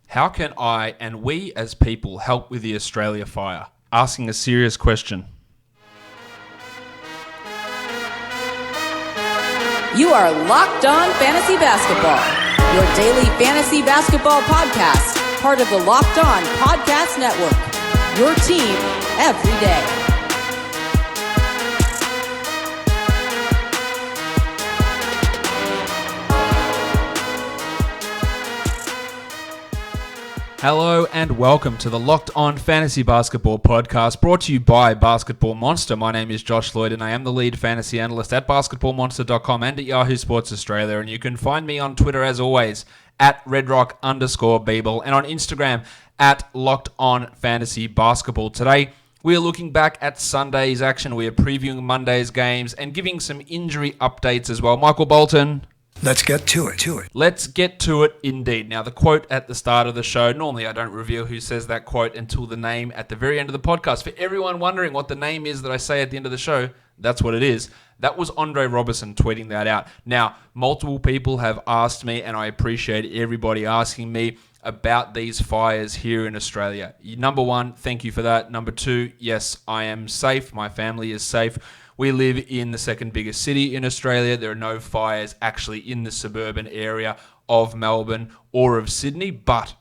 How can I and we as people help with the Australia fire? Asking a serious question. You are Locked On Fantasy Basketball, your daily fantasy basketball podcast, part of the Locked On Podcast Network, your team every day. Hello and welcome to the Locked On Fantasy Basketball podcast, brought to you by Basketball Monster. My name is Josh Lloyd and I am the lead fantasy analyst at basketballmonster.com and at Yahoo Sports Australia. And you can find me on Twitter as always at redrock_Beeble and on Instagram at Locked On Fantasy Basketball. Today we are looking back at Sunday's action. We are previewing Monday's games and giving some injury updates as well. Michael Bolton. Let's get to it. Let's get to it indeed. Now, the quote at the start of the show, normally I don't reveal who says that quote until the name at the very end of the podcast. For everyone wondering what the name is that I say at the end of the show, that's what it is. That was Andre Robertson tweeting that out. Now, multiple people have asked me, and I appreciate everybody asking me about these fires here in Australia. Number one, thank you for that. Number two, yes, I am safe. My family is safe. We live in the second biggest city in Australia. There are no fires actually in the suburban area of Melbourne or of Sydney, but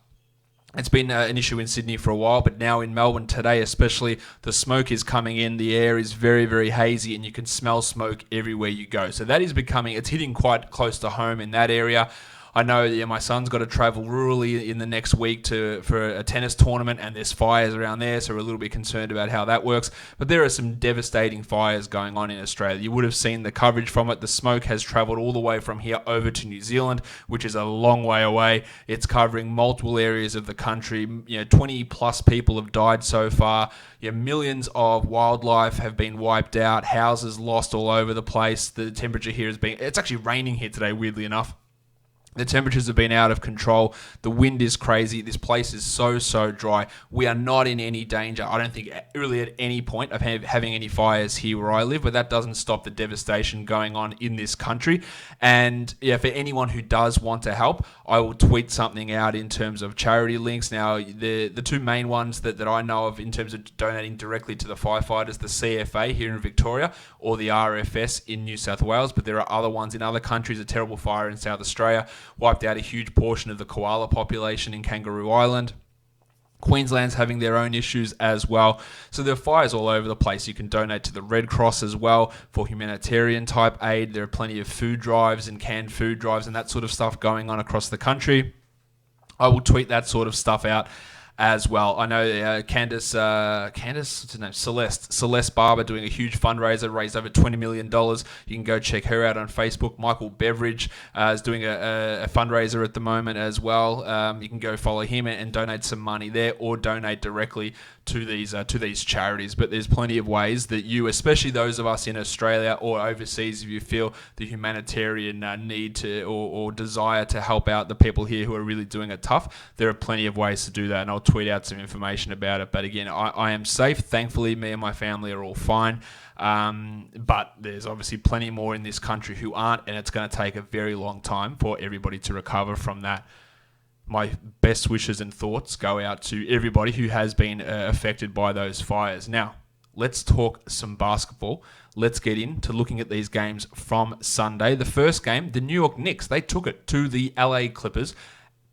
it's been an issue in Sydney for a while, but now in Melbourne today especially, the smoke is coming in, the air is very, very hazy, and you can smell smoke everywhere you go. So that is it's hitting quite close to home in that area. I know that my son's got to travel rurally in the next week for a tennis tournament, and there's fires around there, so we're a little bit concerned about how that works. But there are some devastating fires going on in Australia. You would have seen the coverage from it. The smoke has travelled all the way from here over to New Zealand, which is a long way away. It's covering multiple areas of the country. 20 plus people have died so far. Millions of wildlife have been wiped out. Houses lost all over the place. The temperature here it's actually raining here today, weirdly enough. The temperatures have been out of control. The wind is crazy. This place is so dry. We are not in any danger, I don't think, really at any point of having any fires here where I live, but that doesn't stop the devastation going on in this country. And for anyone who does want to help, I will tweet something out in terms of charity links. Now, the two main ones that I know of in terms of donating directly to the firefighters, the CFA here in Victoria or the RFS in New South Wales, but there are other ones in other countries. A terrible fire in South Australia wiped out a huge portion of the koala population in Kangaroo Island. Queensland's having their own issues as well. So there are fires all over the place. You can donate to the Red Cross as well for humanitarian type aid. There are plenty of food drives and canned food drives and that sort of stuff going on across the country. I will tweet that sort of stuff out as well. I know Candace, what's her name? Celeste Barber doing a huge fundraiser, raised over $20 million. You can go check her out on Facebook. Michael Beveridge is doing a fundraiser at the moment as well. You can go follow him and donate some money there, or donate directly to these charities. But there's plenty of ways that you, especially those of us in Australia or overseas, if you feel the humanitarian need to or desire to help out the people here who are really doing it tough, there are plenty of ways to do that, and I'll tweet out some information about it. But again, I am safe. Thankfully, me and my family are all fine. But there's obviously plenty more in this country who aren't, and it's going to take a very long time for everybody to recover from that. My best wishes and thoughts go out to everybody who has been affected by those fires. Now, let's talk some basketball. Let's get into looking at these games from Sunday. The first game, the New York Knicks, they took it to the LA Clippers.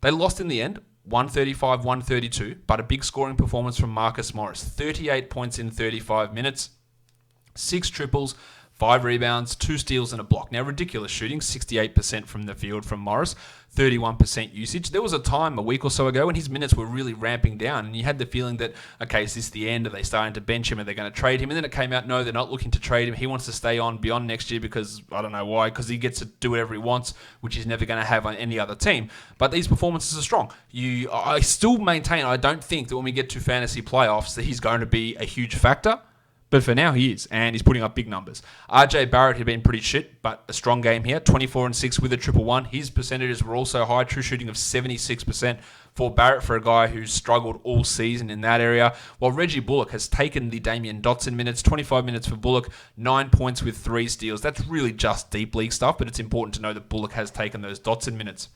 They lost in the end, 135-132, but a big scoring performance from Marcus Morris. 38 points in 35 minutes, 6 triples, 5 rebounds, 2 steals and a block. Now, ridiculous shooting, 68% from the field from Morris, 31% usage. There was a time a week or so ago when his minutes were really ramping down, and you had the feeling that, okay, is this the end? Are they starting to bench him? Are they going to trade him? And then it came out, no, they're not looking to trade him. He wants to stay on beyond next year because, I don't know why, because he gets to do whatever he wants, which he's never going to have on any other team. But these performances are strong. I still maintain, I don't think that when we get to fantasy playoffs that he's going to be a huge factor. But for now, he is, and he's putting up big numbers. RJ Barrett had been pretty shit, but a strong game here. 24-6 with a 111. His percentages were also high, true shooting of 76% for Barrett, for a guy who's struggled all season in that area. While Reggie Bullock has taken the Damian Dotson minutes, 25 minutes for Bullock, 9 points with 3 steals. That's really just deep league stuff, but it's important to know that Bullock has taken those Dotson minutes.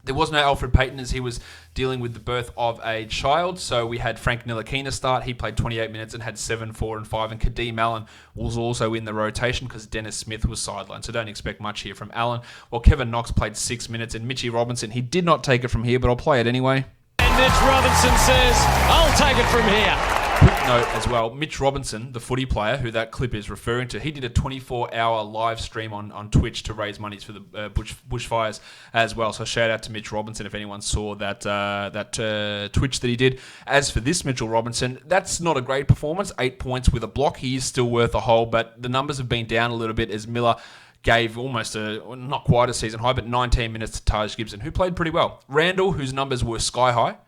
There was no Alfred Payton as he was dealing with the birth of a child. So we had Frank Ntilikina start. He played 28 minutes and had 7, 4, and 5. And Kadeem Allen was also in the rotation because Dennis Smith was sidelined. So don't expect much here from Allen. Well, Kevin Knox played 6 minutes. And Mitchie Robinson, he did not take it from here, but I'll play it anyway. And Mitch Robinson says, I'll take it from here. Quick note as well, Mitch Robinson, the footy player who that clip is referring to, he did a 24-hour live stream on Twitch to raise monies for the bushfires as well. So shout out to Mitch Robinson if anyone saw that Twitch that he did. As for this Mitchell Robinson, that's not a great performance. 8 points with a block. He is still worth a hole, but the numbers have been down a little bit as Miller gave almost not quite a season high, but 19 minutes to Taj Gibson, who played pretty well. Randall, whose numbers were sky high.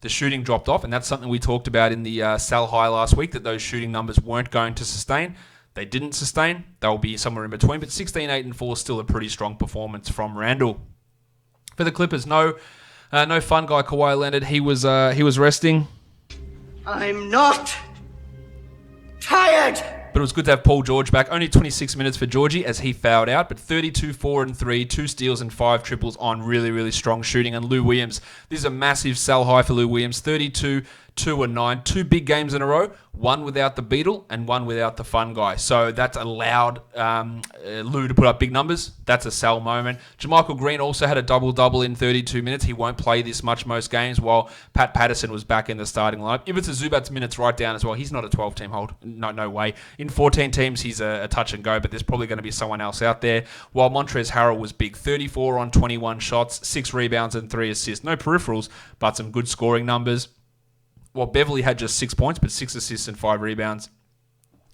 The shooting dropped off, and that's something we talked about in the Sal High last week, that those shooting numbers weren't going to sustain. They didn't sustain. They'll be somewhere in between, but 16, 8, and 4 is still a pretty strong performance from Randall. For the Clippers, no fun guy Kawhi Leonard. He was resting. I'm not tired. But it was good to have Paul George back. Only 26 minutes for Georgie as he fouled out, but 32, 4, and 3, 2 steals and 5 triples on really, really strong shooting. And Lou Williams, this is a massive sell high for Lou Williams. 32, 2, and 9. 2 big games in a row. One without the Beetle and one without the fun guy. So that's allowed Lou to put up big numbers. That's a sell moment. JaMychal Green also had a double-double in 32 minutes. He won't play this much most games, while Pat Patterson was back in the starting lineup. If it's a Zubats minutes right down as well, he's not a 12-team hold. No way. In 14 teams, he's a touch and go, but there's probably going to be someone else out there. While Montrezl Harrell was big. 34 on 21 shots, 6 rebounds and 3 assists. No peripherals, but some good scoring numbers. Well, Beverly had just 6 points, but 6 assists and 5 rebounds.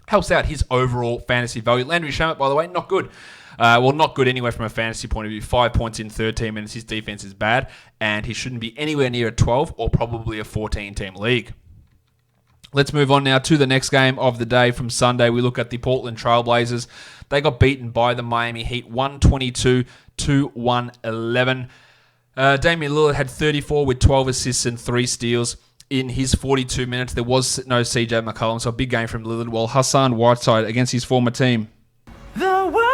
Helps out his overall fantasy value. Landry Shamet, by the way, not good. Not good anyway from a fantasy point of view. 5 points in 13 minutes. His defense is bad, and he shouldn't be anywhere near a 12 or probably a 14-team league. Let's move on now to the next game of the day from Sunday. We look at the Portland Trailblazers. They got beaten by the Miami Heat, 122 to 111. Damian Lillard had 34 with 12 assists and 3 steals. In his 42 minutes, there was no CJ McCollum, so a big game from Lillard, while Hassan Whiteside against his former team. The world.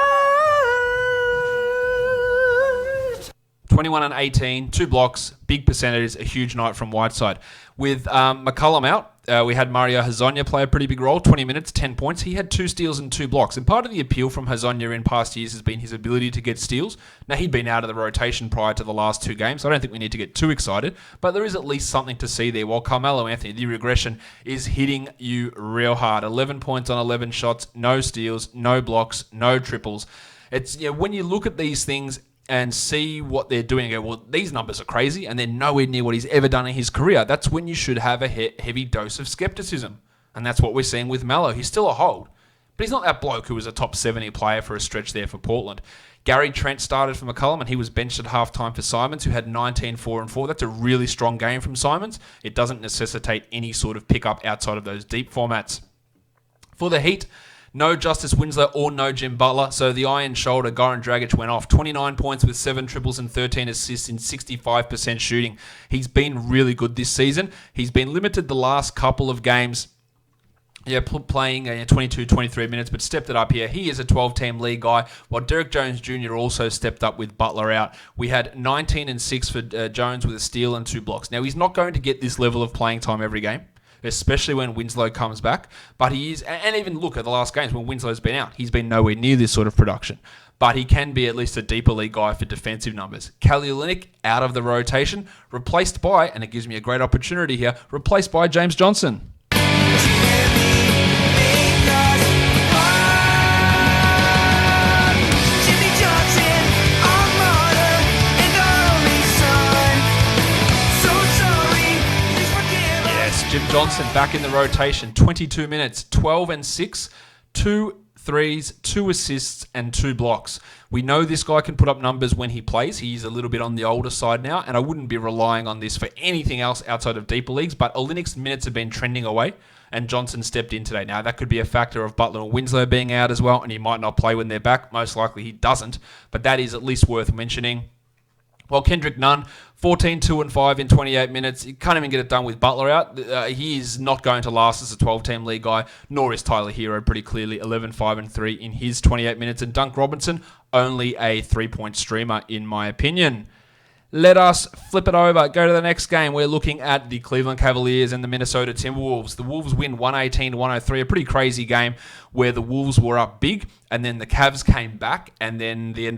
21 and 18, 2 blocks, big percentages, a huge night from Whiteside. With McCollum out, we had Mario Hezonja play a pretty big role, 20 minutes, 10 points. He had 2 steals and 2 blocks. And part of the appeal from Hezonja in past years has been his ability to get steals. Now, he'd been out of the rotation prior to the last 2 games, so I don't think we need to get too excited. But there is at least something to see there. While Carmelo Anthony, the regression, is hitting you real hard. 11 points on 11 shots, no steals, no blocks, no triples. It's when you look at these things and see what they're doing, and go, well, these numbers are crazy, and they're nowhere near what he's ever done in his career. That's when you should have a heavy dose of skepticism. And that's what we're seeing with Melo. He's still a hold, but he's not that bloke who was a top 70 player for a stretch there for Portland. Gary Trent started for McCollum, and he was benched at halftime for Simons, who had 19, 4, and 4. That's a really strong game from Simons. It doesn't necessitate any sort of pickup outside of those deep formats. For the Heat, no Justice Winslow or no Jim Butler, so the iron shoulder, Goran Dragic, went off. 29 points with 7 triples and 13 assists in 65% shooting. He's been really good this season. He's been limited the last couple of games, playing 22, 23 minutes, but stepped it up here. He is a 12-team league guy, while Derek Jones Jr. also stepped up with Butler out. We had 19 and 6 for Jones with a steal and 2 blocks. Now, he's not going to get this level of playing time every game, especially when Winslow comes back. But he is, and even look at the last games when Winslow's been out, he's been nowhere near this sort of production. But he can be at least a deeper league guy for defensive numbers. Kelly Olynyk out of the rotation, replaced by, and it gives me a great opportunity here, replaced by James Johnson. Jim Johnson back in the rotation, 22 minutes, 12 and 6, 2 threes, 2 assists, and 2 blocks. We know this guy can put up numbers when he plays. He's a little bit on the older side now, and I wouldn't be relying on this for anything else outside of deeper leagues, but Olynyk's minutes have been trending away, and Johnson stepped in today. Now, that could be a factor of Butler and Winslow being out as well, and he might not play when they're back. Most likely he doesn't, but that is at least worth mentioning. Well, Kendrick Nunn, 14, 2, and 5 in 28 minutes. You can't even get it done with Butler out. He is not going to last as a 12-team league guy, nor is Tyler Hero pretty clearly 11, 5, and 3 in his 28 minutes. And Dunk Robinson, only a 3-point streamer, in my opinion. Let us flip it over. Go to the next game. We're looking at the Cleveland Cavaliers and the Minnesota Timberwolves. The Wolves win 118-103. A pretty crazy game where the Wolves were up big, and then the Cavs came back, and then the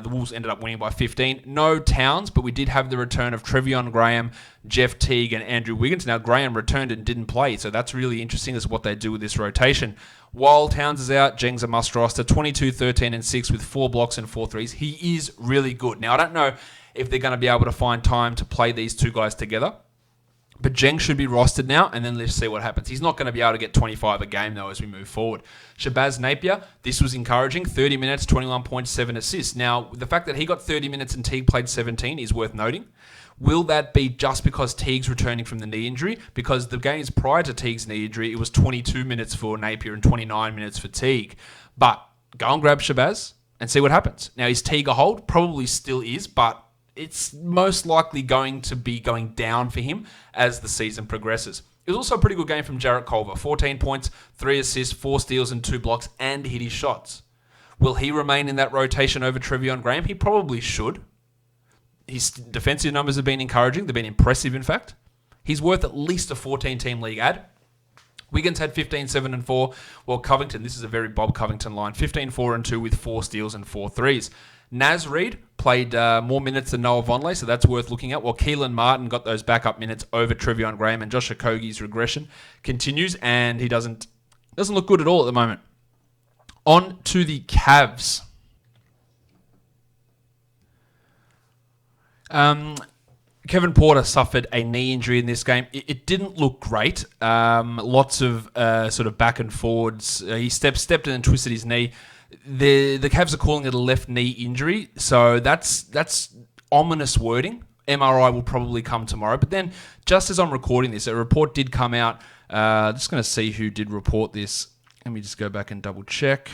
Wolves ended up winning by 15. No Towns, but we did have the return of Treveon Graham, Jeff Teague, and Andrew Wiggins. Now, Graham returned and didn't play, so that's really interesting as what they do with this rotation. While Towns is out, Jeng's a must roster. 22, 13, and 6 with 4 blocks and 4 threes. He is really good. Now, I don't know if they're going to be able to find time to play these two guys together. But Jeng should be rostered now, and then let's see what happens. He's not going to be able to get 25 a game, though, as we move forward. Shabazz Napier, this was encouraging. 30 minutes, 21.7 assists. Now, the fact that he got 30 minutes and Teague played 17 is worth noting. Will that be just because Teague's returning from the knee injury? Because the games prior to Teague's knee injury, it was 22 minutes for Napier and 29 minutes for Teague. But go and grab Shabazz and see what happens. Now, is Teague a hold? Probably still is, but it's most likely going to be going down for him as the season progresses. It was also a pretty good game from Jarrett Culver. 14 points, 3 assists, 4 steals, and 2 blocks, and hit his shots. Will he remain in that rotation over Treveon Graham? He probably should. His defensive numbers have been encouraging. They've been impressive, in fact. He's worth at least a 14-team league ad. Wiggins had 15, 7, and 4. Well, Covington, this is a very Bob Covington line. 15, 4, and 2 with 4 steals and 4 threes. Naz Reid played more minutes than Noah Vonleh, so that's worth looking at. While Keelan Martin got those backup minutes over Treveon Graham, and Josh Okogie's regression continues, and he doesn't look good at all at the moment. On to the Cavs. Kevin Porter suffered a knee injury in this game. It didn't look great. Lots of sort of back and forwards. He stepped in and twisted his knee. The Cavs are calling it a left knee injury, so that's ominous wording. MRI will probably come tomorrow. But then, just as I'm recording this, a report did come out. Just going to see who did report this. Let me just go back and double check.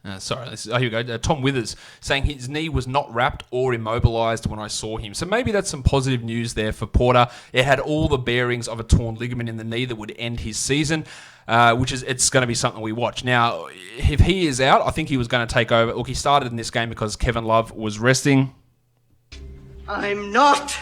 Here we go. Tom Withers saying his knee was not wrapped or immobilized when I saw him. So maybe that's some positive news there for Porter. It had all the bearings of a torn ligament in the knee that would end his season, it's going to be something we watch. Now, if he is out, I think he was going to take over. Look, he started in this game because Kevin Love was resting. I'm not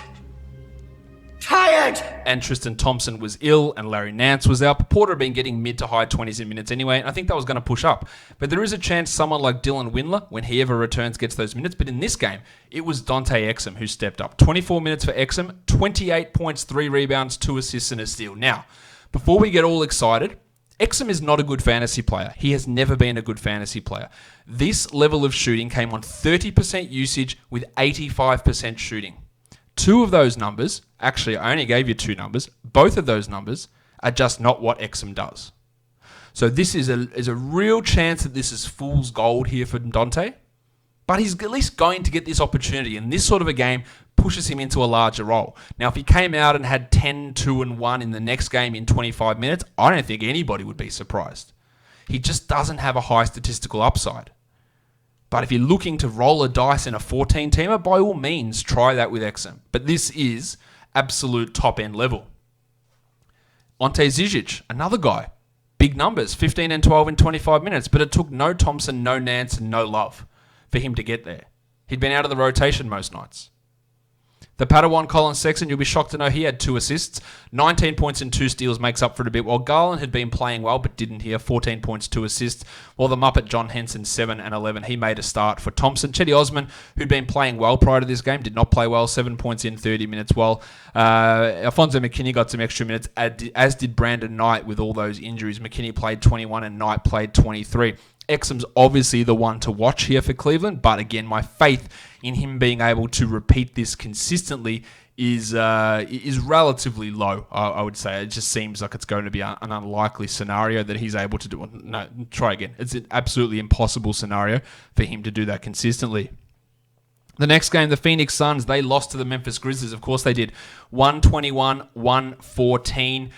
tired. And Tristan Thompson was ill, and Larry Nance was out. But Porter had been getting mid to high 20s in minutes anyway, and I think that was going to push up. But there is a chance someone like Dylan Windler, when he ever returns, gets those minutes. But in this game, it was Dante Exum who stepped up. 24 minutes for Exum, 28 points, 3 rebounds, 2 assists, and a steal. Now, before we get all excited, Exum is not a good fantasy player. He has never been a good fantasy player. This level of shooting came on 30% usage with 85% shooting. 2 of those numbers, actually I only gave you 2 numbers, both of those numbers are just not what Exum does. So this is a real chance that this is fool's gold here for Dante, but he's at least going to get this opportunity, and this sort of a game pushes him into a larger role. Now, if he came out and had 10, 2, and 1 in the next game in 25 minutes, I don't think anybody would be surprised. He just doesn't have a high statistical upside. But if you're looking to roll a dice in a 14-teamer, by all means, try that with Exum. But this is absolute top-end level. Ante Zizic, another guy. Big numbers, 15 and 12 in 25 minutes, but it took no Thompson, no Nance, and no Love for him to get there. He'd been out of the rotation most nights. The Padawan Colin Sexton, you'll be shocked to know he had 2 assists. 19 points and 2 steals makes up for it a bit. While Garland had been playing well but didn't here. 14 points, 2 assists. While the Muppet John Henson, 7 and 11. He made a start for Thompson. Chetty Osman, who'd been playing well prior to this game, did not play well. 7 points in 30 minutes. While Alfonso McKinney got some extra minutes, as did Brandon Knight with all those injuries. McKinney played 21 and Knight played 23. Exum's obviously the one to watch here for Cleveland, but again, my faith in him being able to repeat this consistently is relatively low, I would say. It just seems like it's going to be an unlikely scenario that he's able to do. No, try again. It's an absolutely impossible scenario for him to do that consistently. The next game, the Phoenix Suns, they lost to the Memphis Grizzlies. Of course they did. 121-114.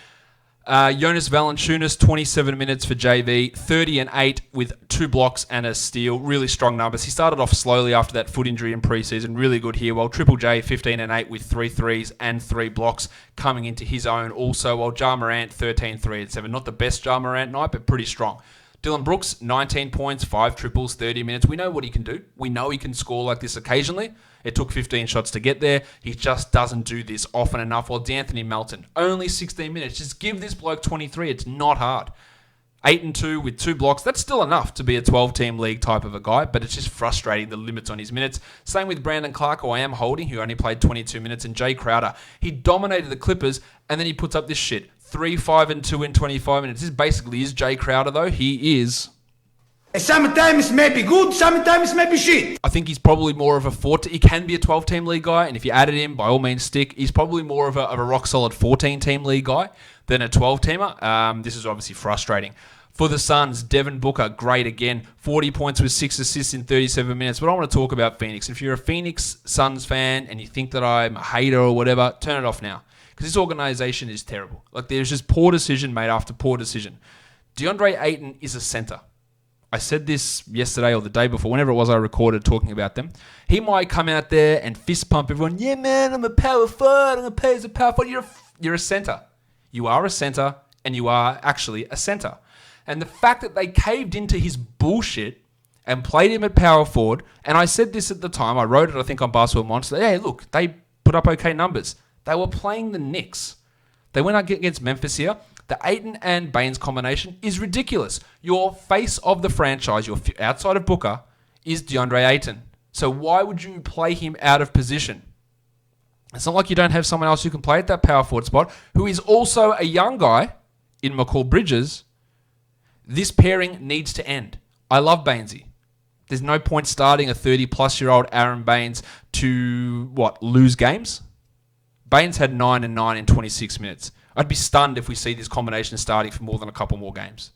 Jonas Valanciunas, 27 minutes for JV, 30 and 8 with 2 blocks and a steal. Really strong numbers. He started off slowly after that foot injury in preseason. Really good here. While Triple J, 15 and 8 with 3 threes and 3 blocks coming into his own also. While Ja Morant, 13, 3 and 7. Not the best Ja Morant night, but pretty strong. Dylan Brooks, 19 points, 5 triples, 30 minutes. We know what he can do. We know he can score like this occasionally. It took 15 shots to get there. He just doesn't do this often enough. While D'Anthony Melton, only 16 minutes. Just give this bloke 23. It's not hard. 8-2 with 2 blocks. That's still enough to be a 12-team league type of a guy, but it's just frustrating, the limits on his minutes. Same with Brandon Clark, who I am holding, who only played 22 minutes, and Jay Crowder. He dominated the Clippers, and then he puts up this shit. 3, 5, and 2 in 25 minutes. This basically is Jay Crowder, though. He is... Sometimes maybe good, sometimes maybe shit. I think he's probably more of a he can be a 12-team league guy, and if you added him, by all means stick. He's probably more of a rock-solid 14-team league guy than a 12-teamer. This is obviously frustrating. For the Suns, Devin Booker, great again. 40 points with 6 assists in 37 minutes. But I want to talk about Phoenix. If you're a Phoenix Suns fan and you think that I'm a hater or whatever, turn it off now. Because this organization is terrible. Like, there's just poor decision made after poor decision. DeAndre Ayton is a center. I said this yesterday or the day before, whenever it was I recorded talking about them. He might come out there and fist pump everyone. Yeah, man, I'm a power forward. I'm going to play as a power forward. You're a center. You are a center, and you are actually a center. And the fact that they caved into his bullshit and played him at power forward, and I said this at the time, I wrote it, I think, on Basketball Monster. Hey, look, they put up okay numbers. They were playing the Knicks. They went up against Memphis here. The Ayton and Baines combination is ridiculous. Your face of the franchise, your outside of Booker, is DeAndre Ayton. So why would you play him out of position? It's not like you don't have someone else who can play at that power forward spot, who is also a young guy in Mikal Bridges. This pairing needs to end. I love Bainesy. There's no point starting a 30-plus-year-old Aaron Baines to, lose games? Baines had 9 and 9 in 26 minutes. I'd be stunned if we see this combination starting for more than a couple more games.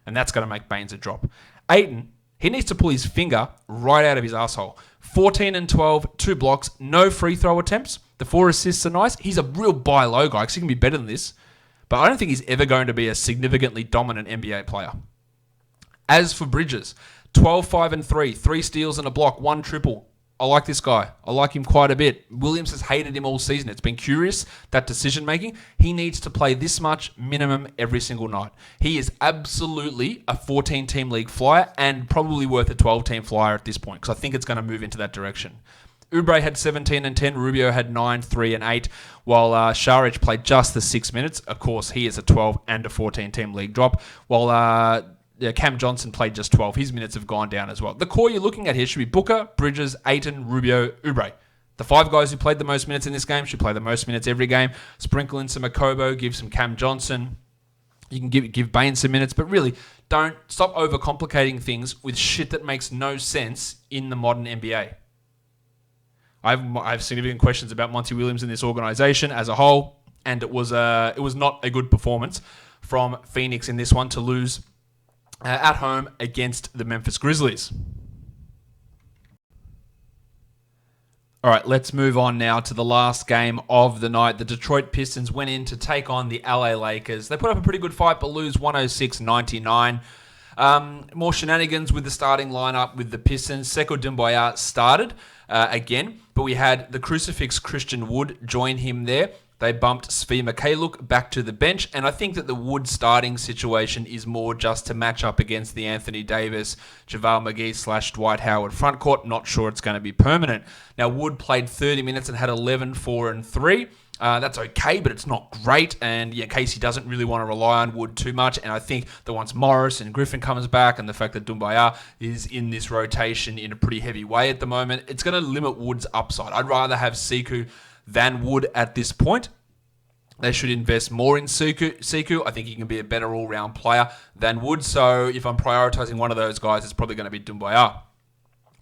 And that's going to make Baines a drop. Ayton, he needs to pull his finger right out of his asshole. 14 and 12, 2 blocks, no free throw attempts. The 4 assists are nice. He's a real buy low guy because he can be better than this. But I don't think he's ever going to be a significantly dominant NBA player. As for Bridges, 12, 5, and 3, 3 steals and a block, 1 triple. I like this guy. I like him quite a bit. Williams has hated him all season. It's been curious, that decision-making. He needs to play this much minimum every single night. He is absolutely a 14-team league flyer and probably worth a 12-team flyer at this point because I think it's going to move into that direction. Oubre had 17 and 10. Rubio had 9, 3, and 8, while Šarić played just the 6 minutes. Of course, he is a 12 and a 14-team league drop, while Cam Johnson played just 12. His minutes have gone down as well. The core you're looking at here should be Booker, Bridges, Ayton, Rubio, Oubre. The 5 guys who played the most minutes in this game should play the most minutes every game. Sprinkle in some Okobo, give some Cam Johnson. You can give Baines some minutes, but really don't stop overcomplicating things with shit that makes no sense in the modern NBA. I have significant questions about Monty Williams in this organization as a whole, and it was not a good performance from Phoenix in this one to lose at home against the Memphis Grizzlies. All right, let's move on now to the last game of the night. The Detroit Pistons went in to take on the LA Lakers. They put up a pretty good fight, but lose 106-99. More shenanigans with the starting lineup with the Pistons. Sekou Doumbouya started again, but we had the crucifix Christian Wood join him there. They bumped Svi Mykhailiuk back to the bench, and I think that the Wood starting situation is more just to match up against the Anthony Davis, JaVale McGee / Dwight Howard frontcourt. Not sure it's going to be permanent. Now, Wood played 30 minutes and had 11, 4, and 3. That's okay, but it's not great, and Casey doesn't really want to rely on Wood too much, and I think that once Morris and Griffin comes back, and the fact that Doumbouya is in this rotation in a pretty heavy way at the moment, it's going to limit Wood's upside. I'd rather have Sekou than Wood at this point. They should invest more in Sekou. I think he can be a better all-round player than Wood, so if I'm prioritizing one of those guys, it's probably going to be Doumbouya.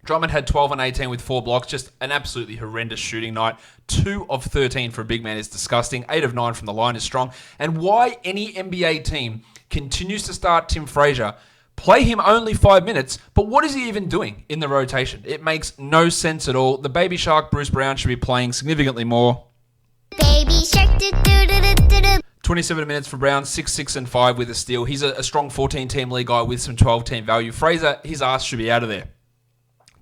Drummond had 12 and 18 with 4 blocks. Just an absolutely horrendous shooting night. 2 of 13 for a big man is disgusting. 8 of 9 from the line is strong. And why any NBA team continues to start Tim Frazier, play him only 5 minutes, but what is he even doing in the rotation? It makes no sense at all. The baby shark Bruce Brown should be playing significantly more. Baby shark, 27 minutes for Brown, 6, 6, and 5 with a steal. He's a strong 14-team league guy with some 12-team value. Frazier, his ass should be out of there.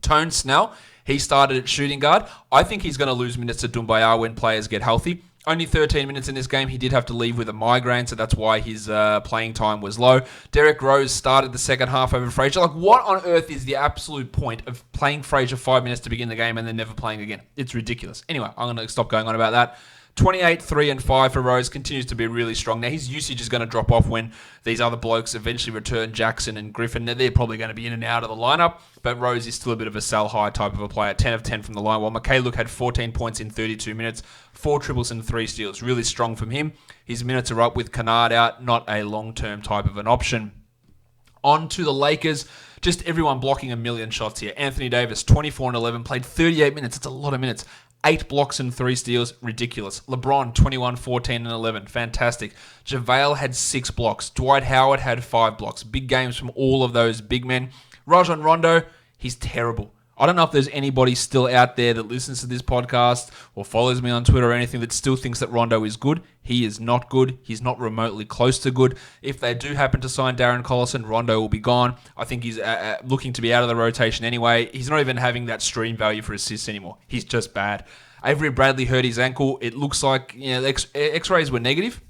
Tone Snell, he started at shooting guard. I think he's going to lose minutes to Doumbouya when players get healthy. Only 13 minutes in this game. He did have to leave with a migraine, so that's why his playing time was low. Derek Rose started the second half over Frazier. Like, what on earth is the absolute point of playing Frazier 5 minutes to begin the game and then never playing again? It's ridiculous. Anyway, I'm going to stop going on about that. 28, 3, and 5 for Rose continues to be really strong. Now, his usage is going to drop off when these other blokes eventually return, Jackson and Griffin. They're probably going to be in and out of the lineup, but Rose is still a bit of a sell high type of a player. 10 of 10 from the line, while Mikal had 14 points in 32 minutes, 4 triples and 3 steals. Really strong from him. His minutes are up with Kennard out, not a long-term type of an option. On to the Lakers. Just everyone blocking a million shots here. Anthony Davis, 24 and 11, played 38 minutes. It's a lot of minutes. 8 blocks and 3 steals, ridiculous. LeBron, 21, 14, and 11, fantastic. JaVale had 6 blocks. Dwight Howard had 5 blocks. Big games from all of those big men. Rajon Rondo, he's terrible. I don't know if there's anybody still out there that listens to this podcast or follows me on Twitter or anything that still thinks that Rondo is good. He is not good. He's not remotely close to good. If they do happen to sign Darren Collison, Rondo will be gone. I think he's looking to be out of the rotation anyway. He's not even having that stream value for assists anymore. He's just bad. Avery Bradley hurt his ankle. It looks like X-rays were negative,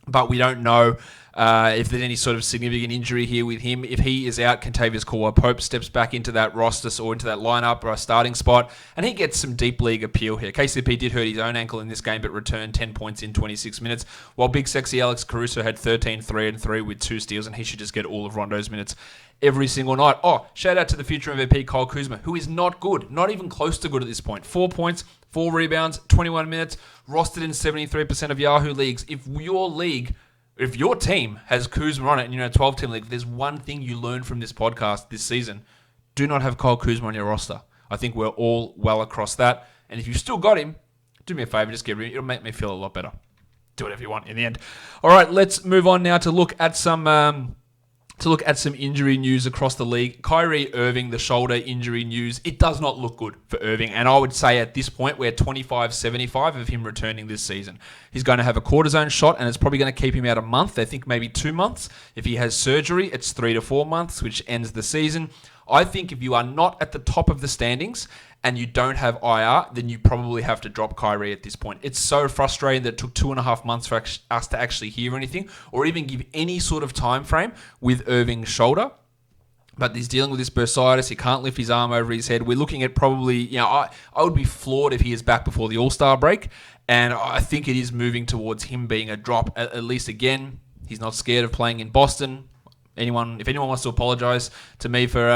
but we don't know if there's any sort of significant injury here with him. If he is out, Kentavious Caldwell-Pope steps back into that roster or into that lineup or a starting spot, and he gets some deep league appeal here. KCP did hurt his own ankle in this game, but returned 10 points in 26 minutes, while big sexy Alex Caruso had 13, 3, and 3 with 2 steals, and he should just get all of Rondo's minutes every single night. Oh, shout out to the future MVP, Kyle Kuzma, who is not good, not even close to good at this point. 4 points, 4 rebounds, 21 minutes, rostered in 73% of Yahoo leagues. If your team has Kuzma on it and you're in a 12-team league, there's one thing you learn from this podcast this season. Do not have Kyle Kuzma on your roster. I think we're all well across that. And if you've still got him, do me a favor, just get rid of him. It'll make me feel a lot better. Do whatever you want in the end. All right, let's move on now to look at some injury news across the league. Kyrie Irving, the shoulder injury news, it does not look good for Irving. And I would say at this point, we're 25-75 of him returning this season. He's going to have a cortisone shot, and it's probably going to keep him out a month. I think maybe 2 months. If he has surgery, it's 3 to 4 months, which ends the season. I think if you are not at the top of the standings and you don't have IR, then you probably have to drop Kyrie at this point. It's so frustrating that it took 2.5 months for us to actually hear anything or even give any sort of time frame with Irving's shoulder. But he's dealing with this bursitis. He can't lift his arm over his head. We're looking at probably, I would be floored if he is back before the All-Star break. And I think it is moving towards him being a drop, at least again. He's not scared of playing in Boston. If anyone wants to apologize to me for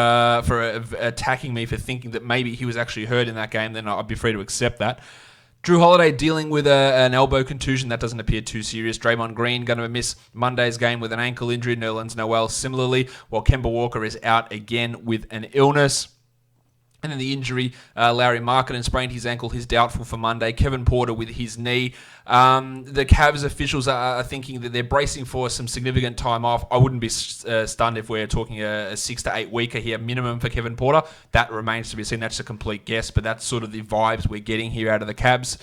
attacking me for thinking that maybe he was actually hurt in that game, then I'd be free to accept that. Drew Holiday dealing with an elbow contusion. That doesn't appear too serious. Draymond Green going to miss Monday's game with an ankle injury. Nerlens Noel similarly, while Kemba Walker is out again with an illness. And then the injury, Larry Markkinen sprained his ankle. He's doubtful for Monday. Kevin Porter with his knee. The Cavs officials are thinking that they're bracing for some significant time off. I wouldn't be stunned if we're talking a 6 to 8 weeker here minimum for Kevin Porter. That remains to be seen. That's a complete guess, but that's sort of the vibes we're getting here out of the Cavs.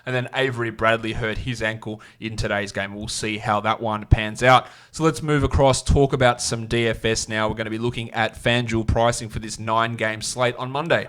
And then Avery Bradley hurt his ankle in today's game. We'll see how that one pans out. So let's move across, talk about some DFS now. We're going to be looking at FanDuel pricing for this 9-game slate on Monday.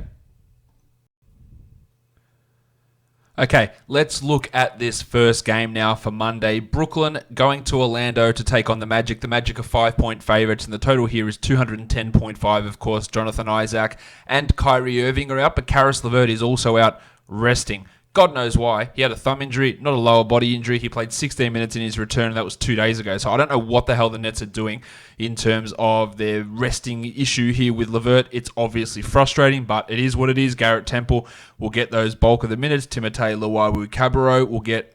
Okay, let's look at this first game now for Monday. Brooklyn going to Orlando to take on the Magic. The Magic are 5-point favorites, and the total here is 210.5. Of course, Jonathan Isaac and Kyrie Irving are out, but Karis LeVert is also out resting. God knows why. He had a thumb injury, not a lower body injury. He played 16 minutes in his return, and that was 2 days ago. So I don't know what the hell the Nets are doing in terms of their resting issue here with LeVert. It's obviously frustrating, but it is what it is. Garrett Temple will get those bulk of the minutes. Timothé Luwawu-Cabarrot will get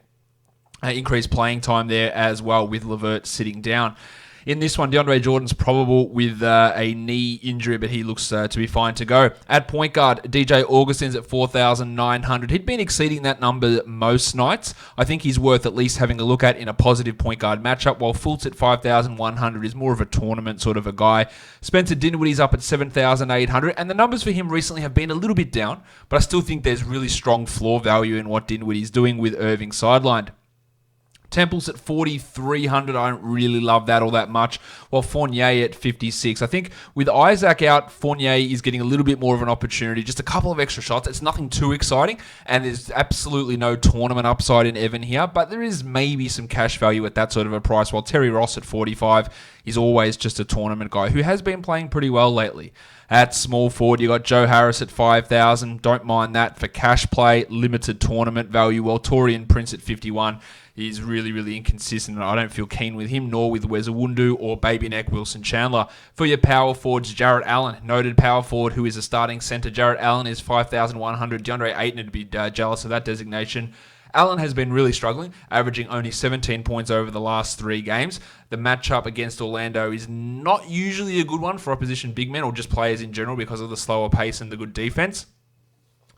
increased playing time there as well with LeVert sitting down. In this one, DeAndre Jordan's probable with a knee injury, but he looks to be fine to go. At point guard, DJ Augustin's at 4,900. He'd been exceeding that number most nights. I think he's worth at least having a look at in a positive point guard matchup, while Fultz at 5,100 is more of a tournament sort of a guy. Spencer Dinwiddie's up at 7,800, and the numbers for him recently have been a little bit down, but I still think there's really strong floor value in what Dinwiddie's doing with Irving sidelined. Temple's at 4,300. I don't really love that all that much. While Fournier at 56. I think with Isaac out, Fournier is getting a little bit more of an opportunity. Just a couple of extra shots. It's nothing too exciting. And there's absolutely no tournament upside in Evan here. But there is maybe some cash value at that sort of a price. While Terry Ross at 45 is always just a tournament guy who has been playing pretty well lately. At small forward, you got Joe Harris at 5,000. Don't mind that for cash play. Limited tournament value. While Torian Prince at 51. He's really, really inconsistent, and I don't feel keen with him, nor with Wezawundu or Baby Neck Wilson Chandler. For your power forwards, Jarrett Allen, noted power forward who is a starting center. Jarrett Allen is 5,100. DeAndre Ayton would be jealous of that designation. Allen has been really struggling, averaging only 17 points over the last 3 games. The matchup against Orlando is not usually a good one for opposition big men or just players in general because of the slower pace and the good defense.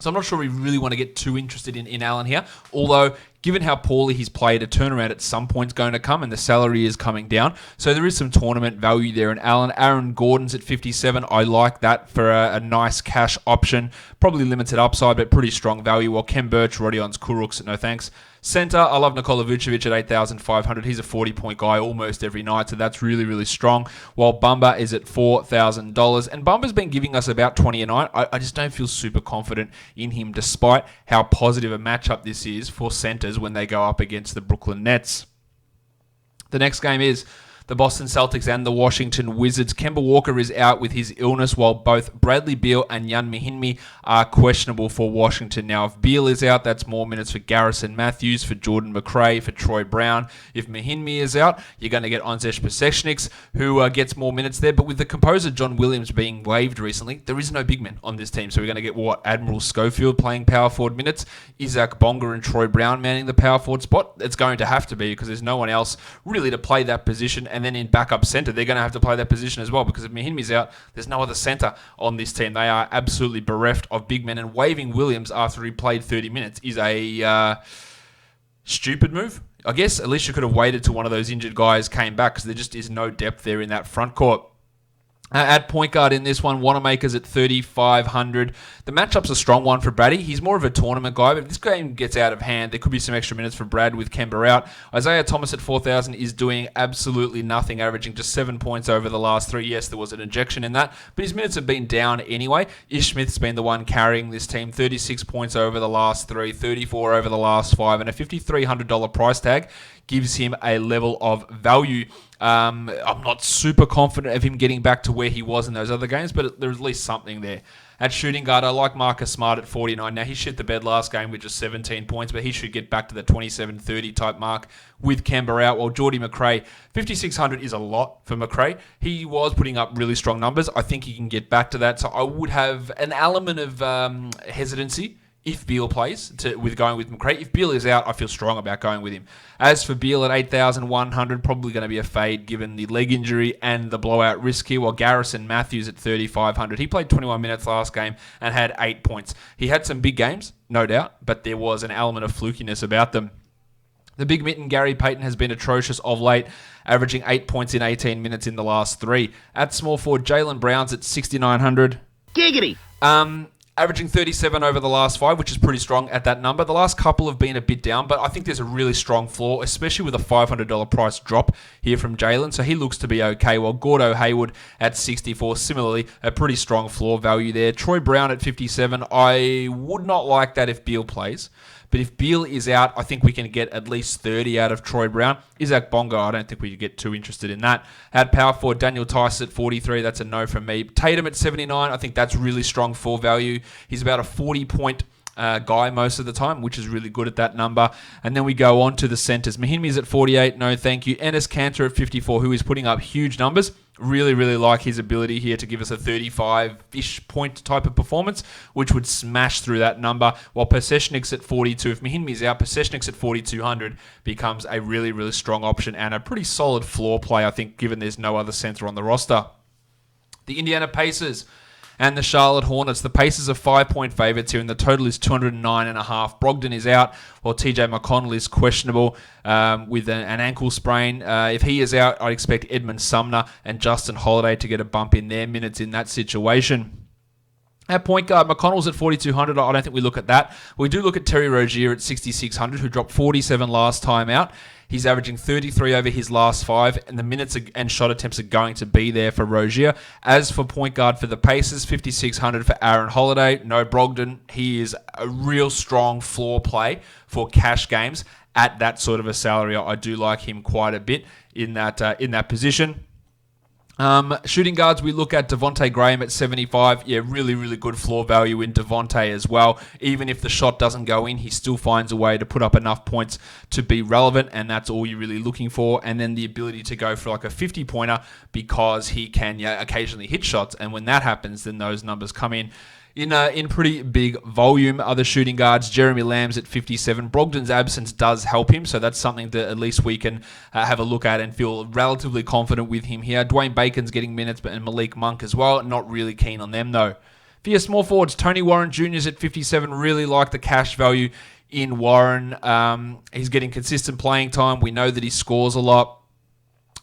So I'm not sure we really want to get too interested in Allen here. Although, given how poorly he's played, a turnaround at some point is going to come and the salary is coming down. So there is some tournament value there in Allen. Aaron Gordon's at 57. I like that for a nice cash option. Probably limited upside, but pretty strong value. While Ken Birch, Rodion's Kuruks, no thanks. Center, I love Nikola Vucevic at 8,500. He's a 40-point guy almost every night, so that's really, really strong. While Bumba is at $4,000. And Bumba's been giving us about 20 a night. I just don't feel super confident in him, despite how positive a matchup this is for centers when they go up against the Brooklyn Nets. The next game is the Boston Celtics and the Washington Wizards. Kemba Walker is out with his illness, while both Bradley Beal and Jan Mahinmi are questionable for Washington. Now, if Beal is out, that's more minutes for Garrison Matthews, for Jordan McRae, for Troy Brown. If Mahinmi is out, you're going to get Onzej Pasechniks, who gets more minutes there. But with the composer John Williams being waived recently, there is no big man on this team. So we're going to get Admiral Schofield playing power forward minutes, Isaac Bonga and Troy Brown manning the power forward spot. It's going to have to be because there's no one else really to play that position. And then in backup center, they're going to have to play that position as well because if Mahinmi's out, there's no other center on this team. They are absolutely bereft of big men, and waiving Williams after he played 30 minutes is a stupid move. I guess at least you could have waited till one of those injured guys came back because there just is no depth there in that front court. At point guard in this one, Wanamaker's at 3,500. The matchup's a strong one for Brady. He's more of a tournament guy, but if this game gets out of hand, there could be some extra minutes for Brad with Kemba out. Isaiah Thomas at 4,000 is doing absolutely nothing, averaging just 7 points over the last 3. Yes, there was an injection in that, but his minutes have been down anyway. Ish Smith's been the one carrying this team. 36 points over the last 3, 34 over the last 5, and a $5,300 price tag gives him a level of value. I'm not super confident of him getting back to where he was in those other games, but there's at least something there. At shooting guard, I like Marcus Smart at 49. Now, he shit the bed last game with just 17 points, but he should get back to the 27-30 type mark with Kemba out. While Jordy McRae, 5,600 is a lot for McRae. He was putting up really strong numbers. I think he can get back to that. So I would have an element of hesitancy if Beal plays with going with McRae. If Beal is out, I feel strong about going with him. As for Beal at 8,100, probably going to be a fade given the leg injury and the blowout risk here, while Garrison Matthews at 3,500. He played 21 minutes last game and had 8 points. He had some big games, no doubt, but there was an element of flukiness about them. The big mitten, Gary Payton, has been atrocious of late, averaging 8 points in 18 minutes in the last 3. At small forward, Jaylen Brown's at 6,900. Giggity! Averaging 37 over the last 5, which is pretty strong at that number. The last couple have been a bit down, but I think there's a really strong floor, especially with a $500 price drop here from Jaylen, so he looks to be okay. While Gordo Hayward at 64, similarly, a pretty strong floor value there. Troy Brown at 57, I would not like that if Beal plays. But if Beal is out, I think we can get at least 30 out of Troy Brown. Isaac Bonga, I don't think we get too interested in that. At power forward, Daniel Tice at 43. That's a no from me. Tatum at 79. I think that's really strong for value. He's about a 40-point guy most of the time, which is really good at that number. And then we go on to the centers. Mahinmi's at 48. No, thank you. Enes Kanter at 54, who is putting up huge numbers. Really, really like his ability here to give us a 35-ish point type of performance, which would smash through that number. While Pasechniks at 42, if Mahinmi's out, Pasechniks at 4,200 becomes a really, really strong option and a pretty solid floor play, I think, given there's no other center on the roster. The Indiana Pacers and the Charlotte Hornets. The Pacers are 5-point favorites here, and the total is 209.5. Brogdon is out, while CJ McCollum is questionable with an ankle sprain. If he is out, I'd expect Edmund Sumner and Justin Holiday to get a bump in their minutes in that situation. At point guard, McConnell's at 4,200. I don't think we look at that. We do look at Terry Rozier at 6,600, who dropped 47 last time out. He's averaging 33 over his last 5, and the minutes and shot attempts are going to be there for Rozier. As for point guard for the Pacers, 5,600 for Aaron Holiday. No Brogdon. He is a real strong floor play for cash games at that sort of a salary. I do like him quite a bit in that position. Shooting guards, we look at Devontae Graham at 75. Yeah, really, really good floor value in Devontae as well. Even if the shot doesn't go in, he still finds a way to put up enough points to be relevant, and that's all you're really looking for. And then the ability to go for like a 50-pointer because he can occasionally hit shots, and when that happens, then those numbers come in pretty big volume. Other shooting guards, Jeremy Lamb's at 57. Brogdon's absence does help him, so that's something that at least we can have a look at and feel relatively confident with him here. Dwayne Bacon's getting minutes, and Malik Monk as well. Not really keen on them, though. For your small forwards, Tony Warren Jr.'s at 57. Really like the cash value in Warren. He's getting consistent playing time. We know that he scores a lot.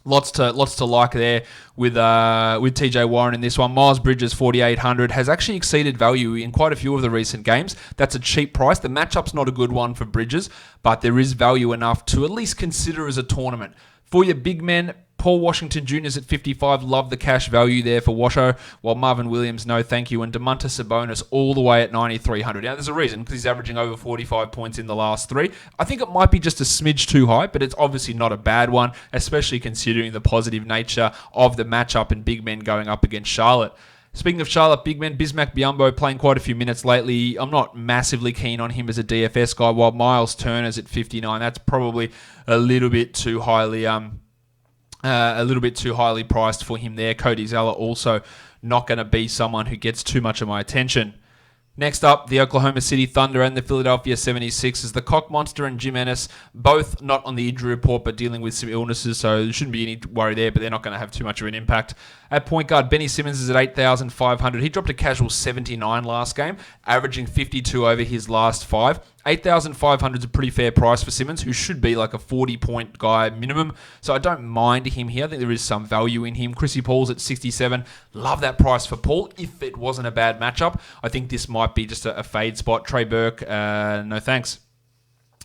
Lots to like there with TJ Warren in this one. Miles Bridges, 4,800, has actually exceeded value in quite a few of the recent games. That's a cheap price. The matchup's not a good one for Bridges, but there is value enough to at least consider as a tournament. For your big men, Paul Washington Jr.'s at 55. Love the cash value there for Washo, while Marvin Williams, no thank you, and Domantas Sabonis all the way at 9,300. Now, there's a reason, because he's averaging over 45 points in the last 3. I think it might be just a smidge too high, but it's obviously not a bad one, especially considering the positive nature of the matchup and big men going up against Charlotte. Speaking of Charlotte big men, Bismack Biyombo playing quite a few minutes lately. I'm not massively keen on him as a DFS guy, while Miles Turner's at 59. That's probably a little bit too highly priced for him there. Cody Zeller also not going to be someone who gets too much of my attention. Next up, the Oklahoma City Thunder and the Philadelphia 76ers. The Cock Monster and Jim Ennis, both not on the injury report, but dealing with some illnesses, so there shouldn't be any worry there, but they're not going to have too much of an impact. At point guard, Benny Simmons is at 8,500. He dropped a casual 79 last game, averaging 52 over his last 5. 8,500 is a pretty fair price for Simmons, who should be like a 40-point guy minimum. So I don't mind him here. I think there is some value in him. Chrissy Paul's at 67. Love that price for Paul. If it wasn't a bad matchup, I think this might be just a fade spot. Trey Burke, no thanks.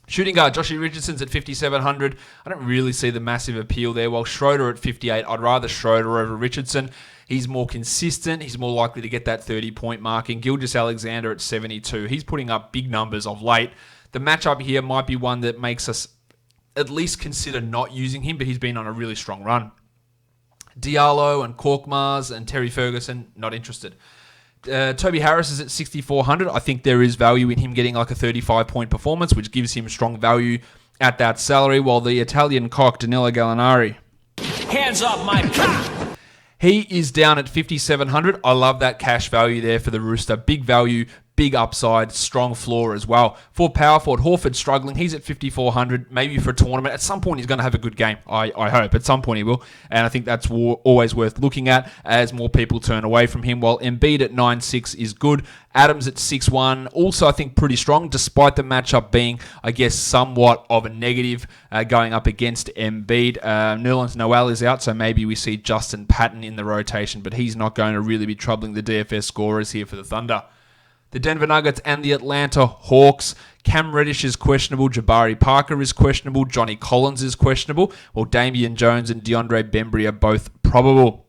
Shooting guard, Joshie Richardson's at 5,700. I don't really see the massive appeal there. While Schroeder at 58, I'd rather Schroeder over Richardson. He's more consistent. He's more likely to get that 30-point mark. And Gilgeous-Alexander at 72. He's putting up big numbers of late. The matchup here might be one that makes us at least consider not using him, but he's been on a really strong run. Diallo and Korkmaz and Terry Ferguson, not interested. Toby Harris is at 6,400. I think there is value in him getting like a 35-point performance, which gives him strong value at that salary, while the Italian cock, Danilo Gallinari, Hands up, my cock! He is down at 5,700. I love that cash value there for the Rooster. Big value, big upside, strong floor as well. For power forward, Horford struggling. He's at 5,400, maybe for a tournament. At some point, he's going to have a good game. I hope. At some point, he will. And I think that's always worth looking at as more people turn away from him. While Embiid at 9.6 is good. Adams at 6.1, also I think pretty strong, despite the matchup being, I guess, somewhat of a negative going up against Embiid. Nerlens Noel is out, so maybe we see Justin Patton in the rotation, but he's not going to really be troubling the DFS scorers here for the Thunder. The Denver Nuggets and the Atlanta Hawks. Cam Reddish is questionable. Jabari Parker is questionable. Johnny Collins is questionable. While Damian Jones and DeAndre Bembry are both probable.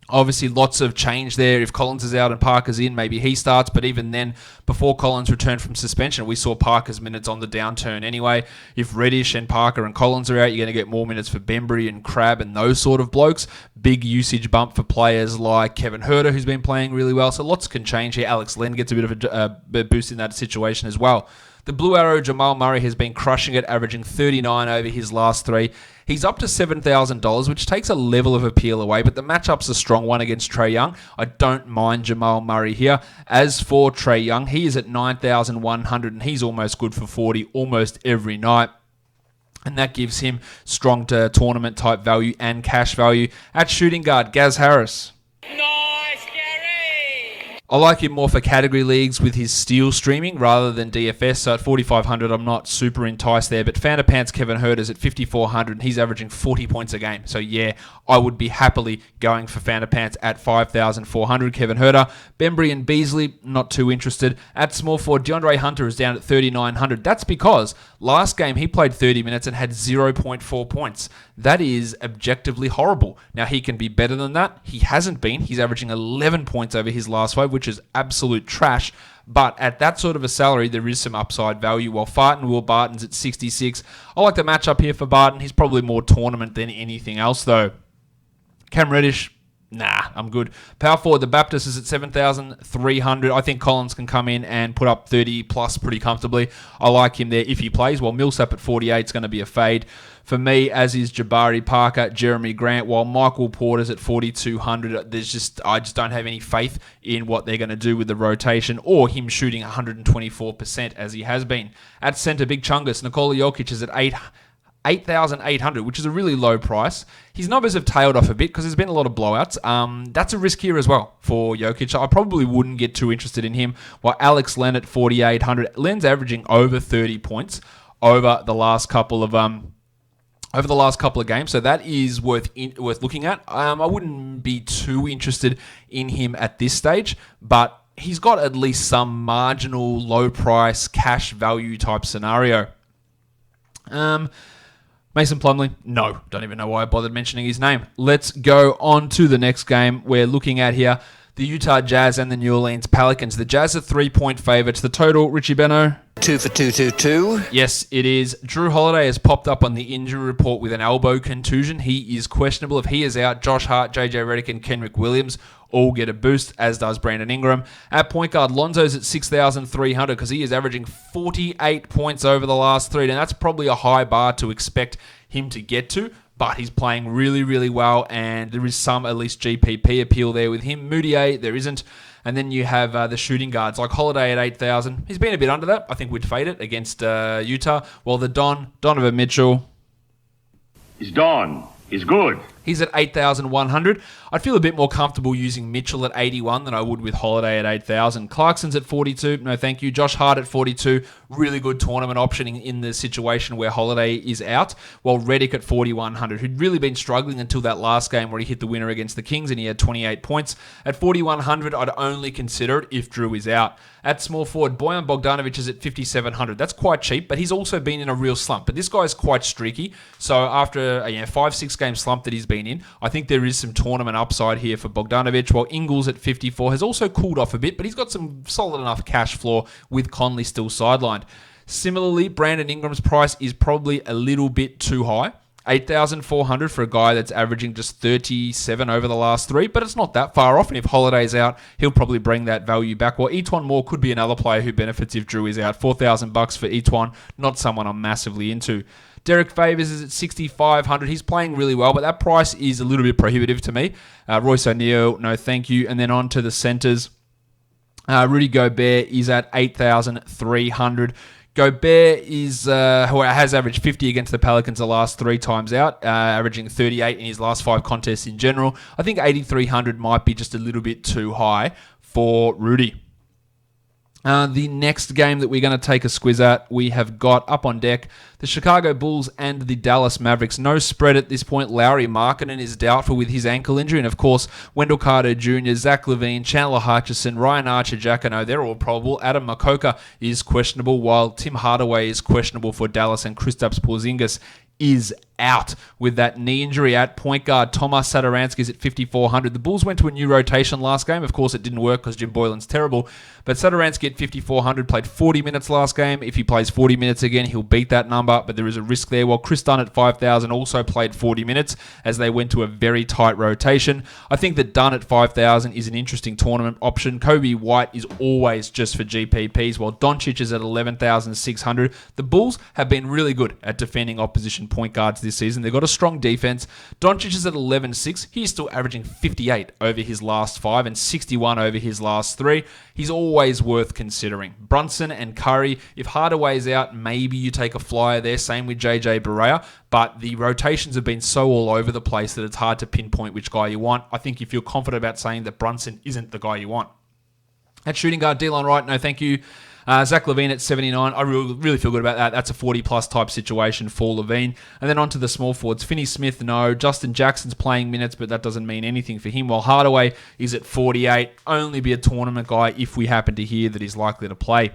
Obviously, lots of change there. If Collins is out and Parker's in, maybe he starts. But even then, before Collins returned from suspension, we saw Parker's minutes on the downturn anyway. If Reddish and Parker and Collins are out, you're going to get more minutes for Bembry and Crabbe and those sort of blokes. Big usage bump for players like Kevin Huerter, who's been playing really well. So lots can change here. Alex Len gets a bit of a boost in that situation as well. The Blue Arrow, Jamal Murray, has been crushing it, averaging 39 over his last 3. He's up to $7,000, which takes a level of appeal away, but the matchup's a strong one against Trae Young. I don't mind Jamal Murray here. As for Trae Young, he is at 9,100, and he's almost good for 40 almost every night. And that gives him strong tournament type value and cash value. At shooting guard, Gaz Harris. Nice, Gary! I like him more for category leagues with his steal streaming rather than DFS. So at 4,500, I'm not super enticed there. But Fanapants Kevin Huerter's at 5,400, and he's averaging 40 points a game. So yeah, I would be happily going for Fanapants at 5,400. Kevin Huerter, Bembry and Beasley, not too interested. At small forward, DeAndre Hunter is down at 3,900. That's because last game he played 30 minutes and had 0.4 points. That is objectively horrible. Now he can be better than that. He hasn't been. He's averaging 11 points over his last 5, which is absolute trash. But at that sort of a salary, there is some upside value. While Will Barton's at 66. I like the matchup here for Barton. He's probably more tournament than anything else, though. Cam Reddish, nah, I'm good. Power forward, the Baptist is at 7,300. I think Collins can come in and put up 30 plus pretty comfortably. I like him there if he plays. While Millsap at 48 is going to be a fade for me, as is Jabari Parker, Jeremy Grant, while Michael Porter's at 4,200. I just don't have any faith in what they're going to do with the rotation or him shooting 124% as he has been. At center, Big Chungus, Nikola Jokic is at 8,800, which is a really low price. His numbers have tailed off a bit because there's been a lot of blowouts. That's a risk here as well for Jokic. I probably wouldn't get too interested in him. While Alex Len at 4,800, Len's averaging over 30 points over the last couple of games, so that is worth looking at. I wouldn't be too interested in him at this stage, but he's got at least some marginal low price cash value type scenario. Mason Plumlee, no, don't even know why I bothered mentioning his name. Let's go on to the next game we're looking at here. The Utah Jazz and the New Orleans Pelicans. The Jazz are 3-point favourites. The total, Richie Benno? 2 for 222. Yes, it is. Drew Holiday has popped up on the injury report with an elbow contusion. He is questionable. If he is out, Josh Hart, JJ Redick, and Kenrick Williams all get a boost, as does Brandon Ingram. At point guard, Lonzo's at 6,300 because he is averaging 48 points over the last 3. And that's probably a high bar to expect him to get to. But he's playing really, really well, and there is some, at least, GPP appeal there with him. Moutier, there isn't. And then you have the shooting guards, like Holiday at 8,000. He's been a bit under that. I think we'd fade it against Utah. Well, the Donovan Mitchell. He's good. He's at 8,100. I'd feel a bit more comfortable using Mitchell at 81 than I would with Holiday at 8,000. Clarkson's at 42. No, thank you. Josh Hart at 42. Really good tournament option in the situation where Holiday is out. While Redick at 4,100, who'd really been struggling until that last game where he hit the winner against the Kings and he had 28 points. At 4,100, I'd only consider it if Drew is out. At small forward, Bojan Bogdanovic is at 5,700. That's quite cheap, but he's also been in a real slump. But this guy's quite streaky. So after a 5-6 game slump that he's been in, I think there is some tournament upside here for Bogdanovic, while Ingles at 54 has also cooled off a bit, but he's got some solid enough cash floor with Conley still sidelined. Similarly, Brandon Ingram's price is probably a little bit too high. 8,400 for a guy that's averaging just 37 over the last 3, but it's not that far off, and if Holiday's out, he'll probably bring that value back. While Etuan Moore could be another player who benefits if Drew is out. $4,000 for Etuan, not someone I'm massively into. Derek Favors is at 6,500. He's playing really well, but that price is a little bit prohibitive to me. Royce O'Neal, no thank you. And then on to the centers. Rudy Gobert is at 8,300. Gobert has averaged 50 against the Pelicans the last 3 times out, averaging 38 in his last 5 contests in general. I think 8,300 might be just a little bit too high for Rudy. The next game that we're going to take a squiz at, we have got up on deck the Chicago Bulls and the Dallas Mavericks. No spread at this point. Lauri Markkanen is doubtful with his ankle injury. And of course, Wendell Carter Jr., Zach LaVine, Chandler Hutchison, Ryan Archer-Jacquino, they're all probable. Adam Makoka is questionable, while Tim Hardaway is questionable for Dallas, and Kristaps Porzingis is out with that knee injury. At point guard, Tomas Satoransky is at 5,400. The Bulls went to a new rotation last game. Of course, it didn't work because Jim Boylan's terrible. But Satoransky at 5,400 played 40 minutes last game. If he plays 40 minutes again, he'll beat that number, but there is a risk there. While Chris Dunn at 5,000 also played 40 minutes as they went to a very tight rotation. I think that Dunn at 5,000 is an interesting tournament option. Kobe White is always just for GPPs, while Doncic is at 11,600. The Bulls have been really good at defending opposition point guards this season. They've got a strong defense. Doncic is at 11.6. He's still averaging 58 over his last 5 and 61 over his last 3. He's always worth considering. Brunson and Curry, if Hardaway's out, maybe you take a flyer there. Same with JJ Barea. But the rotations have been so all over the place that it's hard to pinpoint which guy you want. I think you feel confident about saying that Brunson isn't the guy you want. At shooting guard, Delon Wright, no thank you. Zach LaVine at 79. I really feel good about that. That's a 40-plus type situation for LaVine. And then on to the small forwards. Finney-Smith, no. Justin Jackson's playing minutes, but that doesn't mean anything for him. While Hardaway is at 48. Only be a tournament guy if we happen to hear that he's likely to play.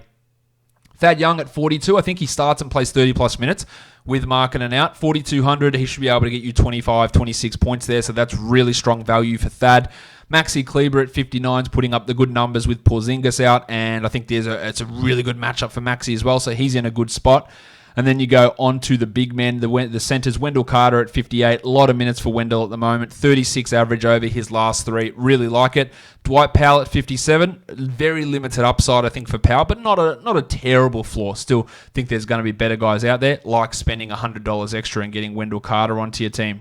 Thad Young at 42. I think he starts and plays 30-plus minutes with Markkanen out. 4,200. He should be able to get you 25, 26 points there, so that's really strong value for Thad. Maxi Kleber at 59 is putting up the good numbers with Porzingis out, and I think it's a really good matchup for Maxi as well, so he's in a good spot. And then you go on to the big men, the centers. Wendell Carter at 58. A lot of minutes for Wendell at the moment. 36 average over his last three. Really like it. Dwight Powell at 57. Very limited upside, I think, for Powell, but not a terrible floor. Still think there's going to be better guys out there, like spending $100 extra and getting Wendell Carter onto your team.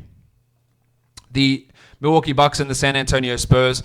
The Milwaukee Bucks and the San Antonio Spurs.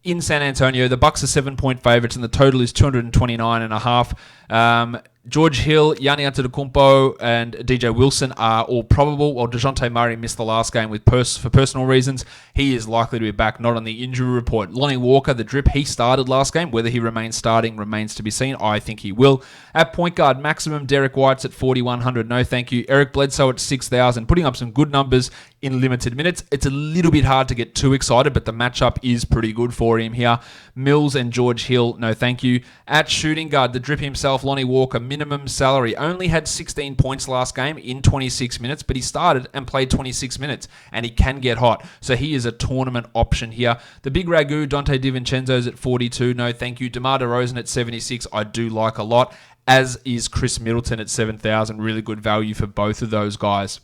In San Antonio, the Bucks are 7-point favorites, and the total is 229.5. George Hill, Giannis Antetokounmpo, and DJ Wilson are all probable, while DeJounte Murray missed the last game for personal reasons. He is likely to be back, not on the injury report. Lonnie Walker, the drip, he started last game. Whether he remains starting remains to be seen. I think he will. At point guard, maximum Derek White's at 4,100. No thank you. Eric Bledsoe at 6,000, putting up some good numbers in limited minutes. It's a little bit hard to get too excited, but the matchup is pretty good for him here. Mills and George Hill, no thank you. At shooting guard, the drip himself, Lonnie Walker, minimum salary. Only had 16 points last game in 26 minutes, but he started and played 26 minutes, and he can get hot. So he is a tournament option here. The big ragu, Dante DiVincenzo's at 42. No, thank you. DeMar DeRozan at 76. I do like a lot, as is Chris Middleton at 7,000. Really good value for both of those guys.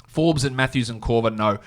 Forbes and Matthews and Korver, no.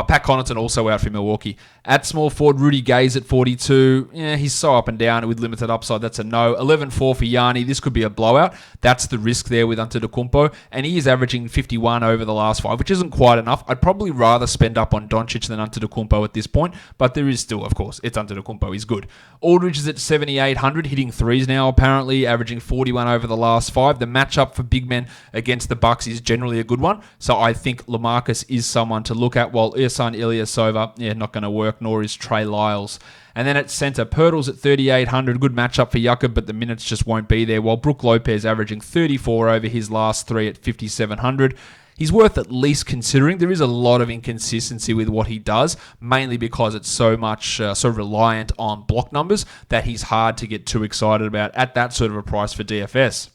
Pat Connaughton also out for Milwaukee. At small forward, Rudy Gay's at 42. Yeah, he's so up and down with limited upside. That's a no. 11-4 for Giannis. This could be a blowout. That's the risk there with Antetokounmpo. And he is averaging 51 over the last 5, which isn't quite enough. I'd probably rather spend up on Doncic than Antetokounmpo at this point. But there is still, of course, it's Antetokounmpo. He's good. Aldridge is at 7,800, hitting threes now apparently, averaging 41 over the last 5. The matchup for big men against the Bucks is generally a good one. So I think LaMarcus is someone to look at, while Ersan Ilyasova, not going to work, nor is Trey Lyles. And then at center, Pirtle's at 3,800. Good matchup for Jakob, but the minutes just won't be there, while Brook Lopez averaging 34 over his last 3 at 5,700. He's worth at least considering. There is a lot of inconsistency with what he does, mainly because it's so reliant on block numbers that he's hard to get too excited about at that sort of a price for DFS.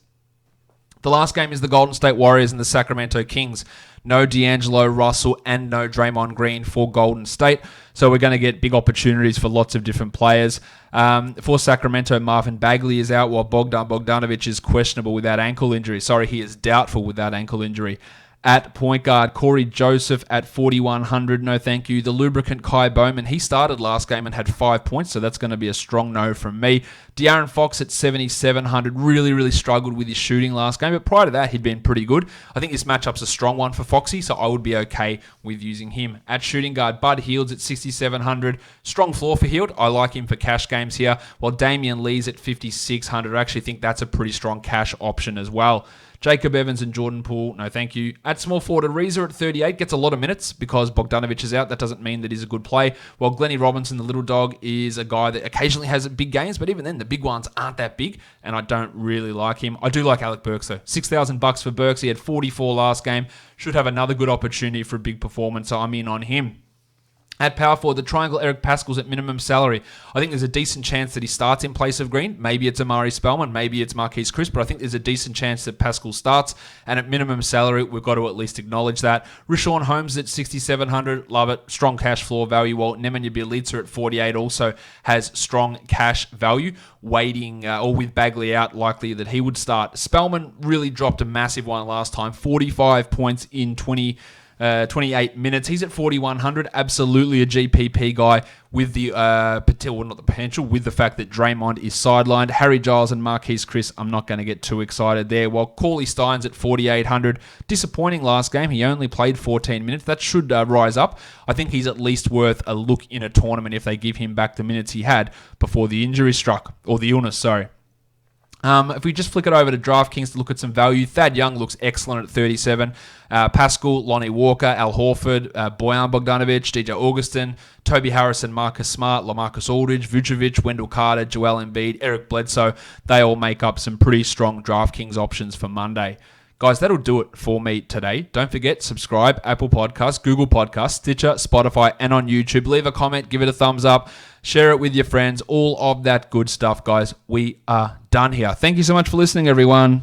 The last game is the Golden State Warriors and the Sacramento Kings. No D'Angelo Russell and no Draymond Green for Golden State. So we're going to get big opportunities for lots of different players. For Sacramento, Marvin Bagley is out, while Bogdan Bogdanovic is questionable with that ankle injury. He is doubtful with that ankle injury. At point guard, Corey Joseph at 4,100. No thank you. The lubricant Kai Bowman, he started last game and had 5 points, so that's going to be a strong no from me. De'Aaron Fox at 7,700. Really struggled with his shooting last game, but prior to that, he'd been pretty good. I think this matchup's a strong one for Foxy, so I would be okay with using him. At shooting guard, Bud Hield's at 6,700. Strong floor for Hield. I like him for cash games here, while Damian Lee's at 5,600. I actually think that's a pretty strong cash option as well. Jacob Evans and Jordan Poole, no thank you. At small forward, Ariza at 38 gets a lot of minutes because Bogdanovic is out. That doesn't mean that he's a good play. While Glennie Robinson, the little dog, is a guy that occasionally has big games, but even then, the big ones aren't that big, and I don't really like him. I do like Alec Burks, though. $6,000 for Burks. He had 44 last game. Should have another good opportunity for a big performance, so I'm in on him. At power forward, the triangle Eric Pascal's at minimum salary. I think there's a decent chance that he starts in place of Green. Maybe it's Amari Spellman, maybe it's Marquise Chris, but I think there's a decent chance that Pascal starts. And at minimum salary, we've got to at least acknowledge that. Rashawn Holmes at 6,700, love it. Strong cash floor value. While Nemanja Bjelica at 48 also has strong cash value. Waiting, or with Bagley out, likely that he would start. Spellman really dropped a massive one last time. 45 points in 28 minutes. He's at 4,100. Absolutely a GPP guy with the potential, with the fact that Draymond is sidelined. Harry Giles and Marquise Chris, I'm not going to get too excited there. While Cauley Stein's at 4,800. Disappointing last game. He only played 14 minutes. That should rise up. I think he's at least worth a look in a tournament if they give him back the minutes he had before the injury struck, or the illness, sorry. If we just flick it over to DraftKings to look at some value, Thad Young looks excellent at 37. Pascal, Lonnie Walker, Al Horford, Bojan Bogdanovic, DJ Augustin, Toby Harrison, Marcus Smart, LaMarcus Aldridge, Vucevic, Wendell Carter, Joel Embiid, Eric Bledsoe. They all make up some pretty strong DraftKings options for Monday. Guys, that'll do it for me today. Don't forget, subscribe, Apple Podcasts, Google Podcasts, Stitcher, Spotify, and on YouTube. Leave a comment, give it a thumbs up, share it with your friends, all of that good stuff, guys. We are done here. Thank you so much for listening, everyone.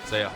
See ya.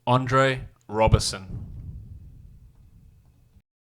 Andre Robertson.